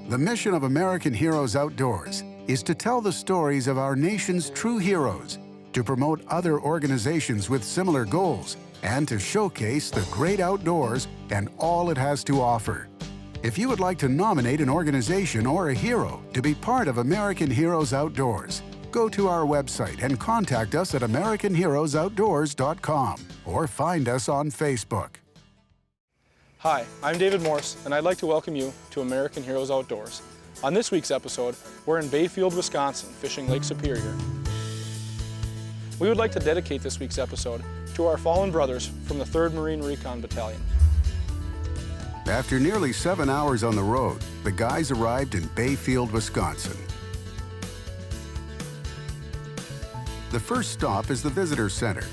The mission of American Heroes Outdoors is to tell the stories of our nation's true heroes, to promote other organizations with similar goals, and to showcase the great outdoors and all it has to offer. If you would like to nominate an organization or a hero to be part of American Heroes Outdoors, go to our website and contact us at AmericanHeroesOutdoors.com or find us on Facebook. Hi, I'm David Morse, and I'd like to welcome you to American Heroes Outdoors. On this week's episode, we're in Belfield, Wisconsin, fishing Lake Superior. We would like to dedicate this week's episode to our fallen brothers from the 3rd Marine Recon Battalion. After nearly 7 hours on the road, the guys arrived in Belfield, Wisconsin. The first stop is the Visitor Center,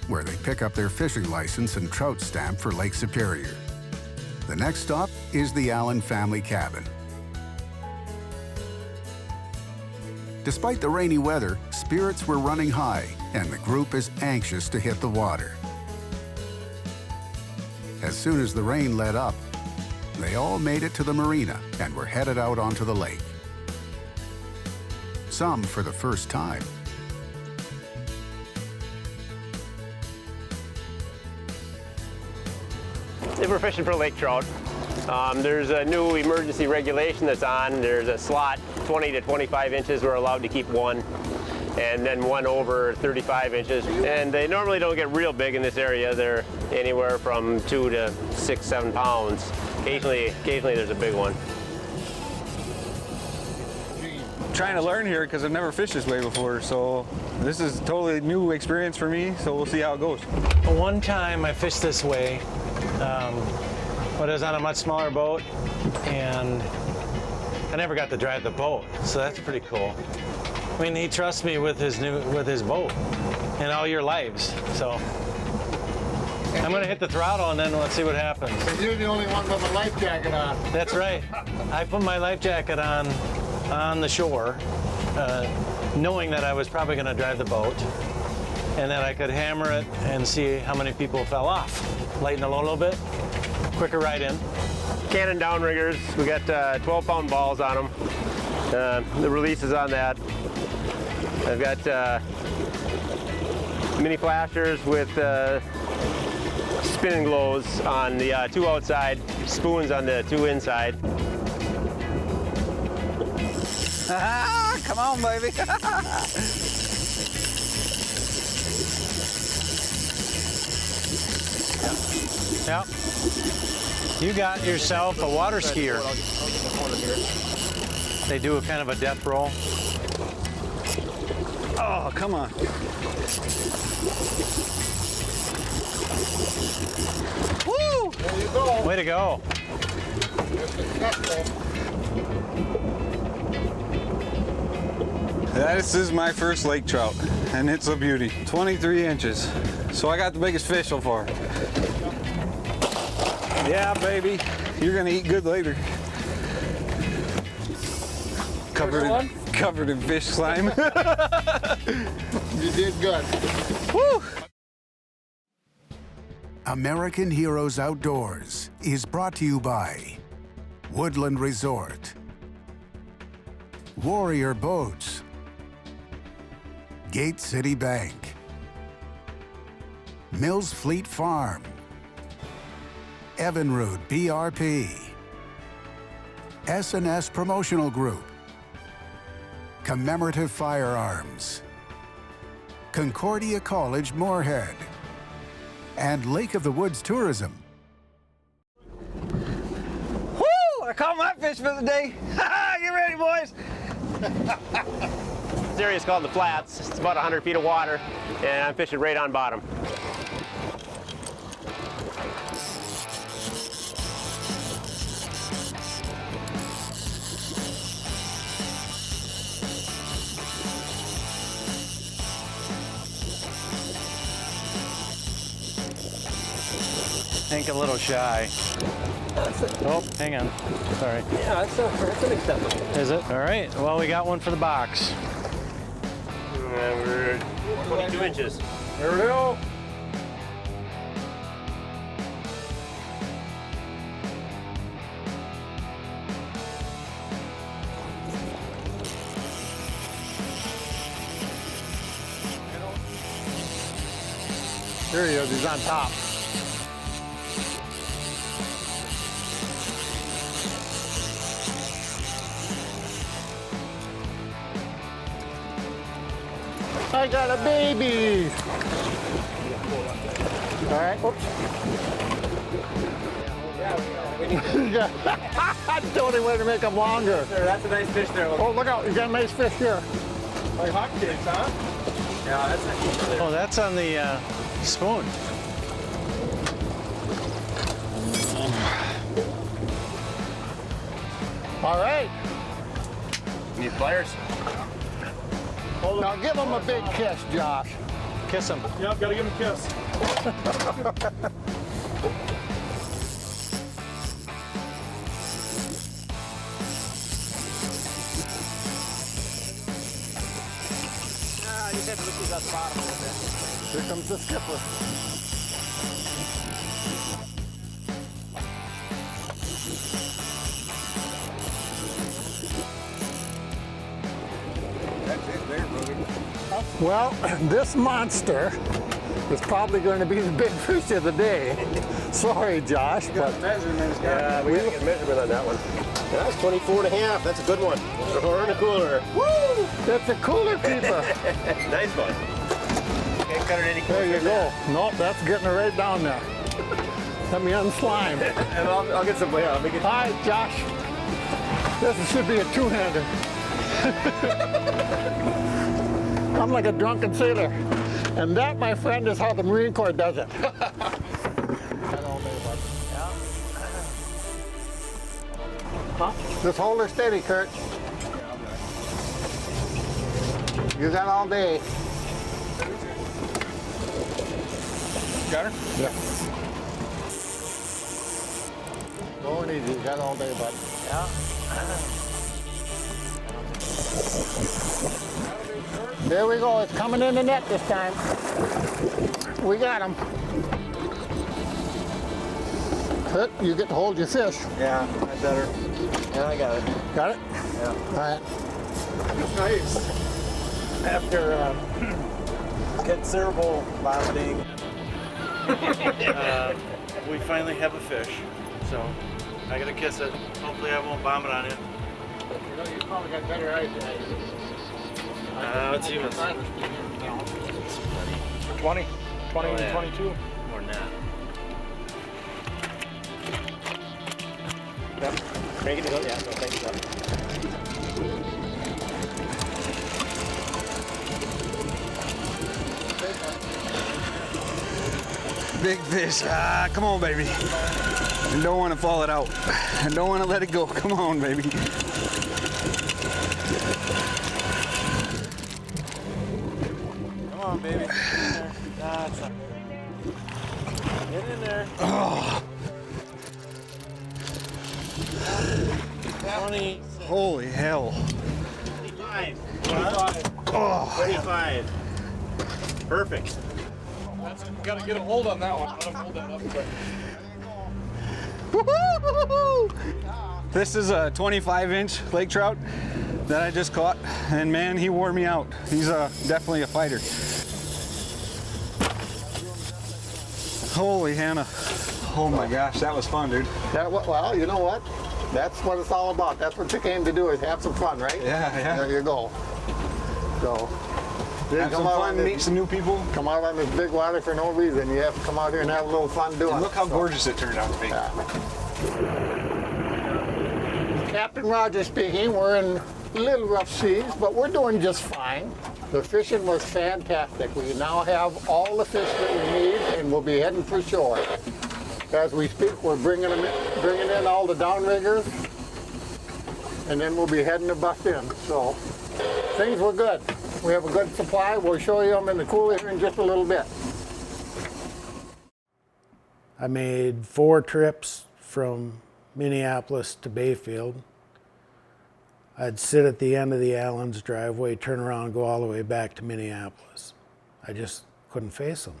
where they pick up their fishing license and trout stamp for Lake Superior. The next stop is the Allen family cabin. Despite the rainy weather, spirits were running high, and the group is anxious to hit the water. As soon as the rain let up, they all made it to the marina and were headed out onto the lake. Some for the first time. If we're fishing for lake trout, there's a new emergency regulation that's on. There's a slot 20 to 25 inches. We're allowed to keep one, and then one over 35 inches. And they normally don't get real big in this area. They're anywhere from 2 to 6, 7 pounds. Occasionally there's a big one. Trying to learn here because I've never fished this way before, so this is a totally new experience for me, so we'll see how it goes. One time I fished this way, but it was on a much smaller boat, and I never got to drive the boat, so that's pretty cool. I mean, he trusts me with his boat in all your lives, so I'm gonna hit the throttle and then let's see what happens. You're the only one with a life jacket on. That's right. I put my life jacket on the shore, knowing that I was probably gonna drive the boat, and that I could hammer it and see how many people fell off. Lighten the load a little bit, quicker ride in. Cannon downriggers, we got 12-pound balls on them. The release is on that. I've got mini flashers with spinning glows on the 2 outside, spoons on the 2 inside. Come on, baby. Yep. You got yourself a water skier. They do a kind of a death roll. Oh, come on. Woo! There you go. Way to go. This is my first lake trout, and it's a beauty. 23 inches. So I got the biggest fish so far. Yeah, baby. You're gonna eat good later. Covered in fish slime. You did good. Woo! American Heroes Outdoors is brought to you by Woodland Resort, Warrior Boats, Gate City Bank, Mills Fleet Farm, Evinrude BRP, S&S Promotional Group, Commemorative Firearms, Concordia College Moorhead, and Lake of the Woods Tourism. Woo! I caught my fish for the day. Get ready, boys. This area is called the Flats. It's about 100 feet of water, and I'm fishing right on bottom. I think a little shy. Oh, hang on. Sorry. Yeah, that's unacceptable. Is it? All right. Well, we got one for the box. We're 22 inches. There we go. There he is, he's on top. I got a baby. All right, oops. That's the only way to make them longer. That's a nice fish there. Oh, look out, you got a nice fish here. Like hotcakes, huh? Yeah, that's nice. Oh, that's on the spoon. All right. Need pliers? Now give him a big kiss, Josh. Kiss him. Yep, gotta give him a kiss. You have to look at the bottom a little bit. Here comes the skipper. Well, this monster is probably going to be the big fish of the day. Sorry, Josh, but Yeah, we gotta get a measurement on that one. Yeah, that's 24 and a half. That's a good one. Or in a cooler. woo! That's a cooler keeper. Nice one. Can't cut it any There closer. you go. Nope, that's getting it right down there. Let me unslime. And I'll get some, yeah, I'll make it. Hi, Josh. This should be a two-hander. I'm like a drunken sailor. And that, my friend, is how the Marine Corps does it. Just hold her steady, Kurt. You got all day. Got her? Yeah. Slow and easy. You got all day, bud. Yeah. There we go. It's coming in the net this time. We got him. Kurt, you get to hold your fish. Yeah, I better. Yeah, I got it. Got it? Yeah. All right. Nice. After considerable vomiting, we finally have a fish. So I gotta kiss it. Hopefully I won't vomit on it. You know, you probably got better eyes than I do. Let's see what's 20, 20, Oh, yeah. 22. more than that. Yep. Crank it to go. Yeah, no, thank you. Big fish. Ah, come on, baby. I don't want to fall it out. I don't want to let it go. Come on, baby. Come on, baby. Get in there. That's not good. Get in there. Oh, 20. holy hell. 25. Oh, 25. Perfect. That's it. You gotta get a hold on that one. Let him hold that up quick. this is a 25-inch lake trout that I just caught, and man, he wore me out. He's definitely a fighter. Holy Hannah. Oh my gosh, that was fun, dude. Yeah, well, you know what? That's what it's all about. That's what you came to do, is have some fun, right? Yeah, yeah. There you go. So, Have some fun, meet some new people. Come out on this big water for no reason. You have to come out here and have a little fun doing And it. look how So, gorgeous it turned out to be. yeah. Captain Rogers speaking. We're in little rough seas, but we're doing just fine. The fishing was fantastic. We now have all the fish that we need, and we'll be heading for shore. As we speak, we're bringing in all the downriggers, and then we'll be heading to bust in. So things were good. We have a good supply. We'll show you them in the cooler here in just a little bit. I made 4 trips from Minneapolis to Bayfield. I'd sit at the end of the Allen's driveway, turn around, go all the way back to Minneapolis. I just couldn't face them.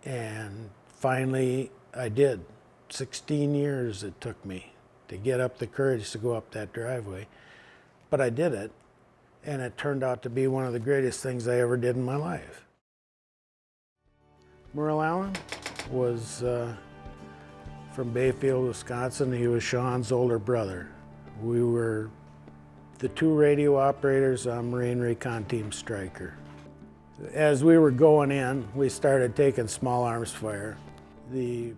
And finally, I did. 16 years it took me to get up the courage to go up that driveway. But I did it, and it turned out to be one of the greatest things I ever did in my life. Merle Allen was from Bayfield, Wisconsin. He was Sean's older brother. We were the two radio operators on Marine Recon Team Stryker. As we were going in, we started taking small arms fire. The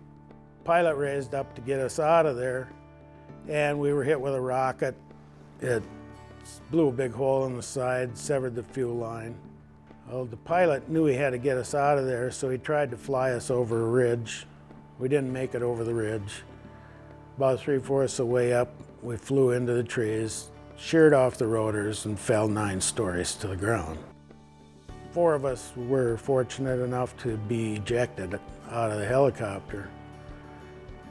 pilot raised up to get us out of there, and we were hit with a rocket. It blew a big hole in the side, severed the fuel line. Well, the pilot knew he had to get us out of there, so he tried to fly us over a ridge. We didn't make it over the ridge. About 3/4 of the way up, we flew into the trees, sheared off the rotors, and fell 9 stories to the ground. 4 of us were fortunate enough to be ejected out of the helicopter.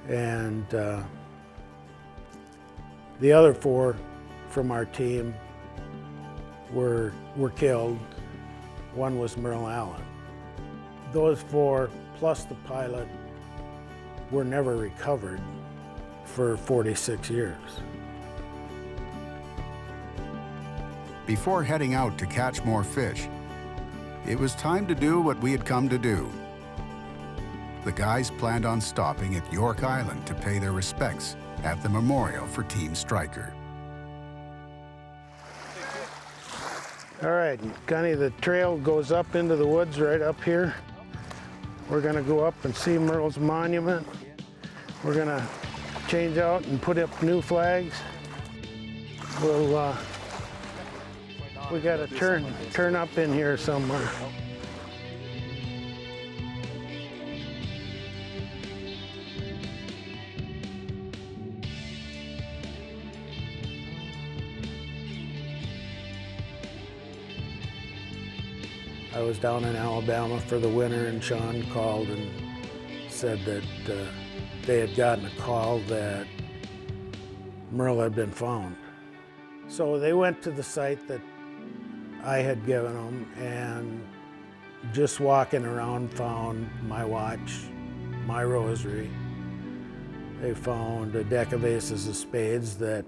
And the other 4 from our team were killed. One was Merle Allen. Those 4, plus the pilot, were never recovered for 46 years. Before heading out to catch more fish, it was time to do what we had come to do. The guys planned on stopping at York Island to pay their respects at the memorial for Team Stryker. All right, Gunny, the trail goes up into the woods right up here. We're gonna go up and see Merle's monument. We're gonna change out and put up new flags. We gotta turn up in here somewhere. I was down in Alabama for the winter, and Sean called and said that they had gotten a call that Merle had been found. So they went to the site that I had given them, and just walking around found my watch, my rosary. They found a deck of aces of spades that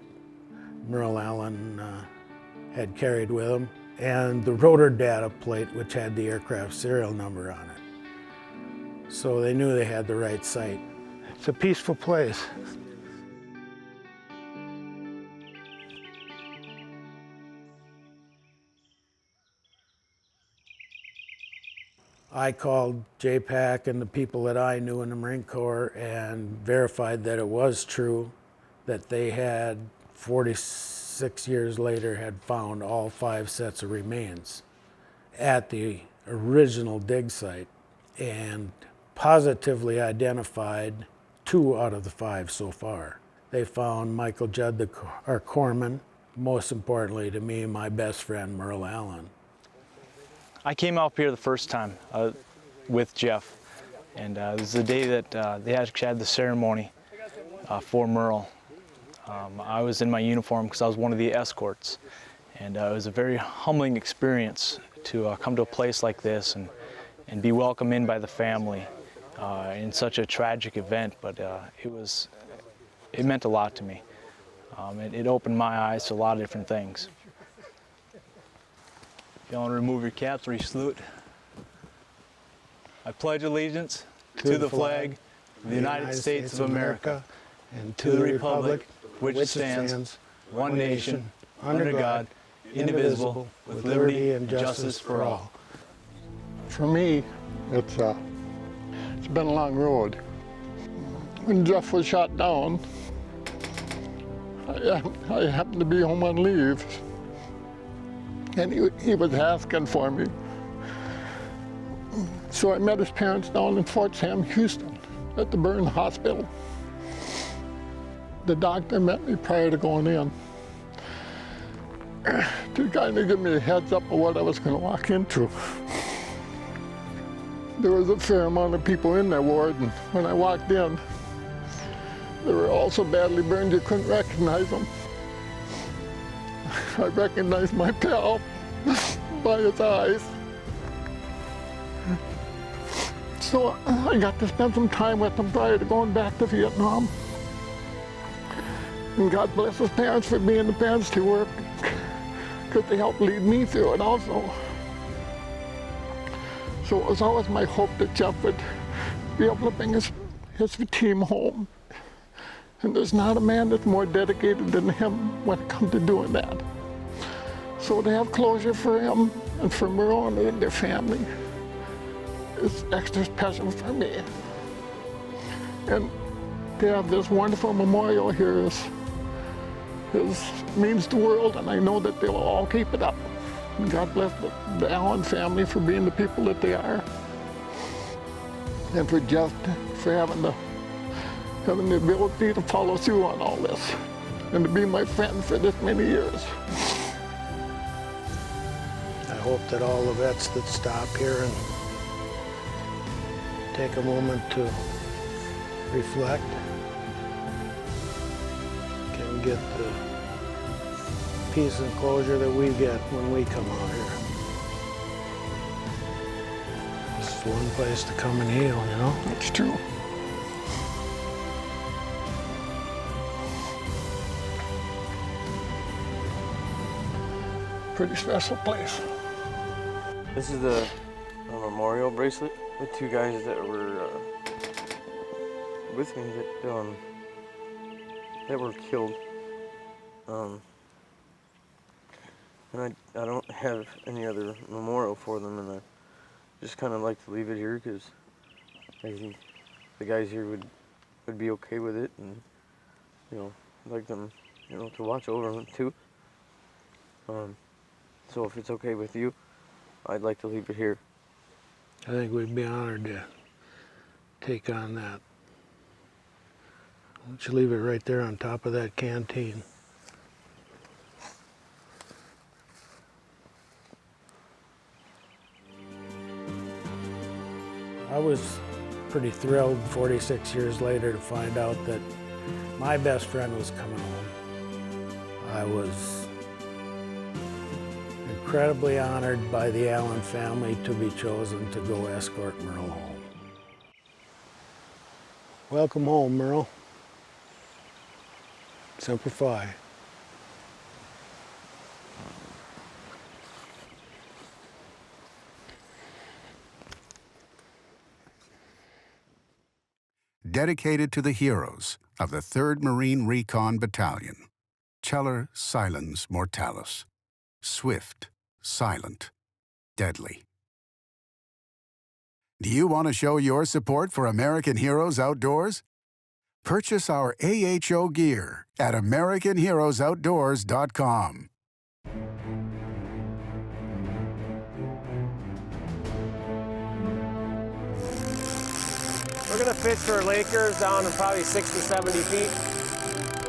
Merle Allen had carried with him, and the rotor data plate, which had the aircraft serial number on it. So they knew they had the right site. It's a peaceful place. I called JPAC and the people that I knew in the Marine Corps and verified that it was true, that they had 46 years later had found all 5 sets of remains at the original dig site and positively identified 2 out of the 5 so far. They found Michael Judd, our corpsman, most importantly to me, my best friend, Merle Allen. I came up here the first time with Jeff, and this is the day that they actually had the ceremony for Merle. I was in my uniform because I was one of the escorts, and it was a very humbling experience to come to a place like this and be welcomed in by the family in such a tragic event, but it meant a lot to me. It opened my eyes to a lot of different things. If you want to remove your caps or you salute. I pledge allegiance to the flag of the United States of America and to the republic which stands one nation, under God, indivisible, with liberty and justice for all. For me, it's been a long road. When Jeff was shot down, I happened to be home on leave, and he was asking for me. So I met his parents down in Fort Sam, Houston, at the burn hospital. The doctor met me prior to going in to kind of give me a heads up of what I was going to walk into. There was a fair amount of people in that ward, and when I walked in, they were all so badly burned you couldn't recognize them. I recognized my pal by his eyes. So I got to spend some time with him prior to going back to Vietnam. And God bless his parents for being the parents they were, because they helped lead me through it also. So it was always my hope that Jeff would be able to bring his team home. And there's not a man that's more dedicated than him when it comes to doing that. So to have closure for him and for Merle and their family is extra special for me. And to have this wonderful memorial here means the world, and I know that they will all keep it up. And God bless the Allen family for being the people that they are. And for Jeff for having the ability to follow through on all this and to be my friend for this many years. I hope that all the vets that stop here and take a moment to reflect can get the peace and closure that we get when we come out here. This is one place to come and heal, you know? It's true. Pretty special place. This is a memorial bracelet with two guys that were with me that were killed. And I don't have any other memorial for them, and I just kind of like to leave it here because I think the guys here would be okay with it, and I'd like them to watch over them too. So if it's okay with you, I'd like to leave it here. I think we'd be honored to take on that. Why don't you leave it right there on top of that canteen? I was pretty thrilled 46 years later to find out that my best friend was coming home. I was incredibly honored by the Allen family to be chosen to go escort Merle home. Welcome home, Merle. Semper Fi. Dedicated to the heroes of the 3rd Marine Recon Battalion. Celer silens mortalis. Swift, silent, deadly. Do you want to show your support for American Heroes Outdoors? Purchase our AHO gear at AmericanHeroesOutdoors.com. We're gonna fish for Lakers down to probably 60, 70 feet.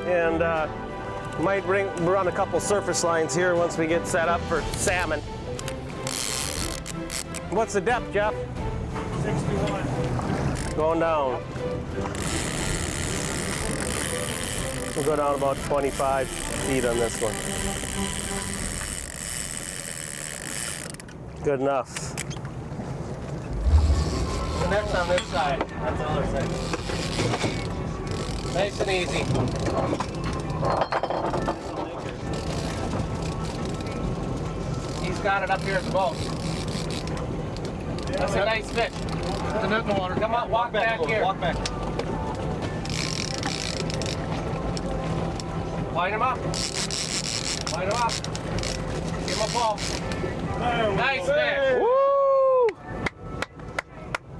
And might run a couple surface lines here once we get set up for salmon. What's the depth, Jeff? 61. Going down. We'll go down about 25 feet on this one. Good enough. The net's on this side. That's the other side. Nice and easy. He's got it up here at the boat. That's a nice fish. Put the net in the water. Come on, walk back here. Walk back. Line him up. Line him up. Give him a ball. Nice fish. Woo!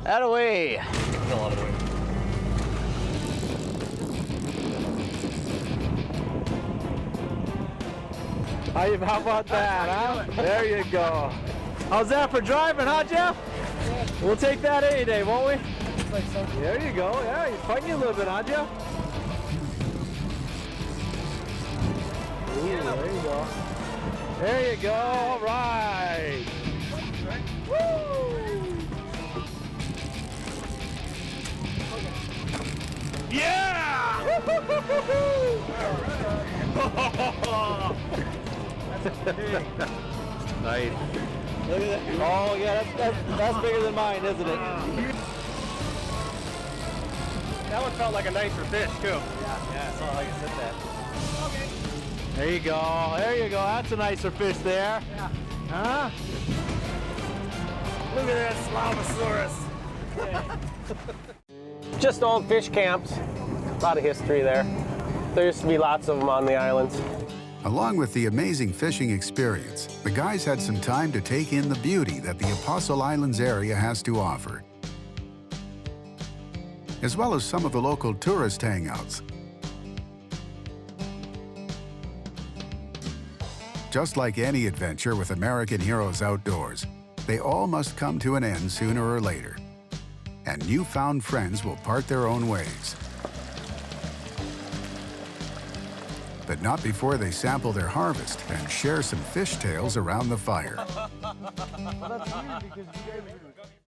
Atta-way. How about that, huh? There you go. How's that for driving, huh, Jeff? We'll take that any day, won't we? There you go. Yeah, he's fighting you a little bit, huh, Jeff? Ooh, there you go. There you go. All right. Woo! Yeah! Nice. Look at that. Oh, yeah, that's bigger than mine, isn't it? That one felt like a nicer fish, too. Yeah, it's not like I said that. Okay. There you go. There you go. That's a nicer fish there. Yeah. Huh? Look at that Slavosaurus. Just old fish camps. A lot of history there. There used to be lots of them on the islands. Along with the amazing fishing experience, the guys had some time to take in the beauty that the Apostle Islands area has to offer, as well as some of the local tourist hangouts. Just like any adventure with American Heroes Outdoors, they all must come to an end sooner or later, and newfound friends will part their own ways. But not before they sample their harvest and share some fish tales around the fire. Well, that's weird because you guys are